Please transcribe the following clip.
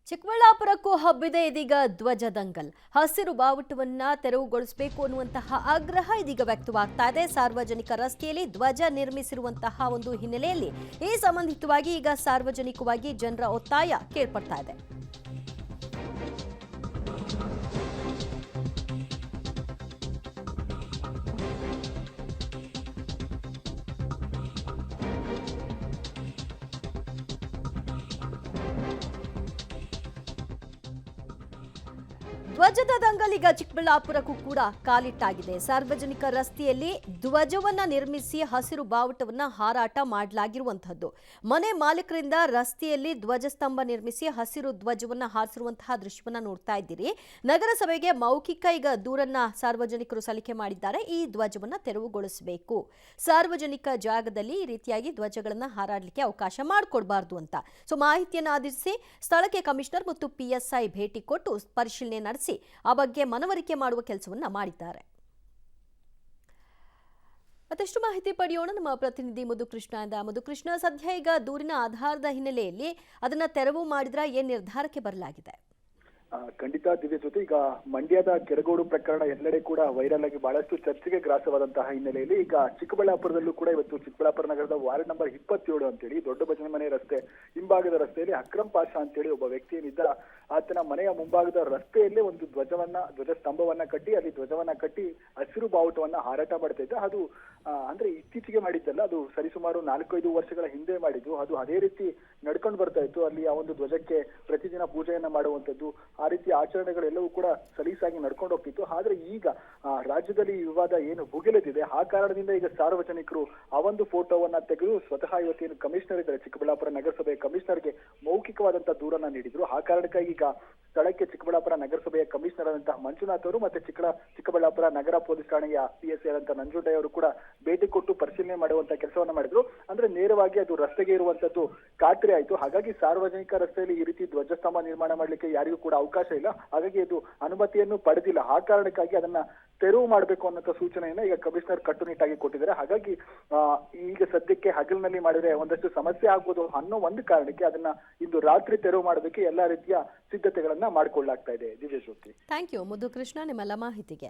ಚಿಕ್ಕಬಳ್ಳಾಪುರಕ್ಕೂ ಹಬ್ಬಿದೆ ಇದೀಗ ಧ್ವಜ ದಂಗಲ್. ಹಸಿರು ಬಾವುಟವನ್ನ ತೆರವುಗೊಳಿಸಬೇಕು ಅನ್ನುವಂತಹ ಆಗ್ರಹ ಇದೀಗ ವ್ಯಕ್ತವಾಗ್ತಾ ಇದೆ. ಸಾರ್ವಜನಿಕ ರಸ್ತೆಯಲ್ಲಿ ಧ್ವಜ ನಿರ್ಮಿಸಿರುವಂತಹ ಒಂದು ಹಿನ್ನೆಲೆಯಲ್ಲಿ ಈ ಸಂಬಂಧಿತವಾಗಿ ಈಗ ಸಾರ್ವಜನಿಕವಾಗಿ ಜನರ ಒತ್ತಾಯ ಕೇಳ್ಪಡ್ತಾ ಇದೆ. ಧ್ವಜದ ದಂಗಲ್ ಈಗ ಚಿಕ್ಕಬಳ್ಳಾಪುರಕ್ಕೂ ಕೂಡ ಕಾಲಿಟ್ಟಾಗಿದೆ. ಸಾರ್ವಜನಿಕ ರಸ್ತೆಯಲ್ಲಿ ಧ್ವಜವನ್ನ ನಿರ್ಮಿಸಿ ಹಸಿರು ಬಾವುಟವನ್ನ ಹಾರಾಟ ಮಾಡಲಾಗಿರುವಂತಹದ್ದು. ಮನೆ ಮಾಲೀಕರಿಂದ ರಸ್ತೆಯಲ್ಲಿ ಧ್ವಜಸ್ತಂಭ ನಿರ್ಮಿಸಿ ಹಸಿರು ಧ್ವಜವನ್ನ ಹಾರಿಸಿರುವಂತಹ ದೃಶ್ಯವನ್ನ ನೋಡ್ತಾ ಇದ್ದೀರಿ. ನಗರಸಭೆಗೆ ಮೌಖಿಕ ಈಗ ದೂರನ್ನ ಸಾರ್ವಜನಿಕರು ಸಲ್ಲಿಕೆ ಮಾಡಿದ್ದಾರೆ. ಈ ಧ್ವಜವನ್ನ ತೆರವುಗೊಳಿಸಬೇಕು, ಸಾರ್ವಜನಿಕ ಜಾಗದಲ್ಲಿ ಈ ರೀತಿಯಾಗಿ ಧ್ವಜಗಳನ್ನ ಹಾರಾಡಲಿಕ್ಕೆ ಅವಕಾಶ ಮಾಡಿಕೊಡಬಾರದು ಅಂತ. ಸೊ ಮಾಹಿತಿಯನ್ನು ಆಧರಿಸಿ ಸ್ಥಳಕ್ಕೆ ಕಮಿಷನರ್ ಮತ್ತು PSI ಭೇಟಿ ಕೊಟ್ಟು ಪರಿಶೀಲನೆ ನಡೆಸಿ ಆ ಬಗ್ಗೆ ಮನವರಿಕೆ ಮಾಡುವ ಕೆಲಸವನ್ನ ಮಾಡಿದ್ದಾರೆ. ಮತ್ತಷ್ಟು ಮಾಹಿತಿ ಪಡೆಯೋಣ ನಮ್ಮ ಪ್ರತಿನಿಧಿ ಮಧುಕೃಷ್ಣ. ಸದ್ಯ ಈಗ ದೂರಿನ ಆಧಾರದ ಹಿನ್ನೆಲೆಯಲ್ಲಿ ಅದನ್ನ ತೆರವು ಮಾಡಿದ್ರ ಏನ್ ನಿರ್ಧಾರಕ್ಕೆ ಬರಲಾಗಿದೆ? ಖಂಡಿತ ದಿವ್ಯ ಜೊತೆ ಈಗ ಮಂಡ್ಯದ ಕೆರಗೋಡು ಪ್ರಕರಣ ಎಲ್ಲೆಡೆ ಕೂಡ ವೈರಲ್ ಆಗಿ ಬಹಳಷ್ಟು ಚರ್ಚೆಗೆ ಗ್ರಾಸವಾದಂತಹ ಹಿನ್ನೆಲೆಯಲ್ಲಿ ಈಗ ಚಿಕ್ಕಬಳ್ಳಾಪುರದಲ್ಲೂ ಕೂಡ ಇವತ್ತು ಚಿಕ್ಕಬಳ್ಳಾಪುರ ನಗರದ ವಾರ್ಡ್ ನಂಬರ್ 27 ಅಂತೇಳಿ ದೊಡ್ಡ ಭಜನೆ ಮನೆ ರಸ್ತೆ ಹಿಂಭಾಗದ ರಸ್ತೆಯಲ್ಲಿ ಅಕ್ರಮ್ ಪಾಷಾ ಅಂತೇಳಿ ಒಬ್ಬ ವ್ಯಕ್ತಿ ಏನಿದ್ದ ಆತನ ಮನೆಯ ಮುಂಭಾಗದ ರಸ್ತೆಯಲ್ಲೇ ಒಂದು ಧ್ವಜ ಸ್ತಂಭವನ್ನ ಕಟ್ಟಿ ಅಲ್ಲಿ ಧ್ವಜವನ್ನ ಕಟ್ಟಿ ಹಸಿರು ಬಾವುಟವನ್ನ ಹಾರಾಟ ಮಾಡ್ತಾ ಇದ್ದ. ಅದು ಅಂದ್ರೆ ಇತ್ತೀಚೆಗೆ ಮಾಡಿದ್ದಲ್ಲ, ಅದು ಸರಿಸುಮಾರು 4-5 ವರ್ಷಗಳ ಹಿಂದೆ ಮಾಡಿದ್ದು. ಅದು ಅದೇ ರೀತಿ ನಡ್ಕೊಂಡು ಬರ್ತಾ ಇತ್ತು. ಅಲ್ಲಿ ಆ ಒಂದು ಧ್ವಜಕ್ಕೆ ಪ್ರತಿದಿನ ಪೂಜೆಯನ್ನ ಮಾಡುವಂತದ್ದು, ಆ ರೀತಿ ಆಚರಣೆಗಳೆಲ್ಲವೂ ಕೂಡ ಸಲೀಸಾಗಿ ನಡ್ಕೊಂಡು ಹೋಗ್ತಿತ್ತು. ಆದ್ರೆ ಈಗ ರಾಜ್ಯದಲ್ಲಿ ಈ ವಿವಾದ ಏನು ಭುಗಿಲೆದಿದೆ, ಆ ಕಾರಣದಿಂದ ಈಗ ಸಾರ್ವಜನಿಕರು ಆ ಒಂದು ಫೋಟೋವನ್ನ ತೆಗೆದು ಸ್ವತಃ ಇವತ್ತೇನು ಕಮಿಷನರ್ ಇದ್ದಾರೆ, ಚಿಕ್ಕಬಳ್ಳಾಪುರ ನಗರಸಭೆ ಕಮಿಷನರ್ಗೆ ಮೌಖಿಕವಾದಂತಹ ದೂರನ್ನ ನೀಡಿದ್ರು. ಆ ಕಾರಣಕ್ಕಾಗಿ ಈಗ ಸ್ಥಳಕ್ಕೆ ಚಿಕ್ಕಬಳ್ಳಾಪುರ ನಗರಸಭೆಯ ಕಮಿಷನರ್ ಆದಂತಹ ಮಂಜುನಾಥ್ ಅವರು ಮತ್ತೆ ಚಿಕ್ಕಬಳ್ಳಾಪುರ ನಗರ ಪೊಲೀಸ್ ಠಾಣೆಯ PSI ಆದಂತಹ ನಂಜುಂಡಯ್ಯ ಅವರು ಕೂಡ ಭೇಟಿ ಕೊಟ್ಟು ಪರಿಶೀಲನೆ ಮಾಡುವಂತ ಕೆಲಸವನ್ನ ಮಾಡಿದ್ರು. ಅಂದ್ರೆ ನೇರವಾಗಿ ಅದು ರಸ್ತೆಗೆ ಇರುವಂತದ್ದು ಖಾತ್ರಿ ಆಯ್ತು. ಹಾಗಾಗಿ ಸಾರ್ವಜನಿಕ ರಸ್ತೆಯಲ್ಲಿ ಈ ರೀತಿ ಧ್ವಜಸ್ತಂಭ ನಿರ್ಮಾಣ ಮಾಡ್ಲಿಕ್ಕೆ ಯಾರಿಗೂ ಕೂಡ ಅವಕಾಶ ಇಲ್ಲ. ಹಾಗಾಗಿ ಅದು ಅನುಮತಿಯನ್ನು ಪಡೆದಿಲ್ಲ. ಆ ಕಾರಣಕ್ಕಾಗಿ ಅದನ್ನ ತೆರವು ಮಾಡಬೇಕು ಅನ್ನೋ ಸೂಚನೆಯನ್ನ ಈಗ ಕಮಿಷನರ್ ಕಟ್ಟುನಿಟ್ಟಾಗಿ ಕೊಟ್ಟಿದ್ದಾರೆ. ಹಾಗಾಗಿ ಈಗ ಸದ್ಯಕ್ಕೆ ಹಗಲಿನಲ್ಲಿ ಮಾಡಿದ್ರೆ ಒಂದಷ್ಟು ಸಮಸ್ಯೆ ಆಗ್ಬೋದು ಅನ್ನೋ ಒಂದು ಕಾರಣಕ್ಕೆ ಅದನ್ನ ಇಂದು ರಾತ್ರಿ ತೆರವು ಮಾಡೋದಕ್ಕೆ ಎಲ್ಲಾ ರೀತಿಯ ಸಿದ್ಧತೆಗಳನ್ನ ಮಾಡಿಕೊಳ್ಳಲಾಗ್ತಾ ಇದೆ. ದಿವ್ಯಜ್ಯೋತಿ. ಥ್ಯಾಂಕ್ ಯು ಮಧುಕೃಷ್ಣ, ನಿಮ್ಮೆಲ್ಲ ಮಾಹಿತಿಗೆ.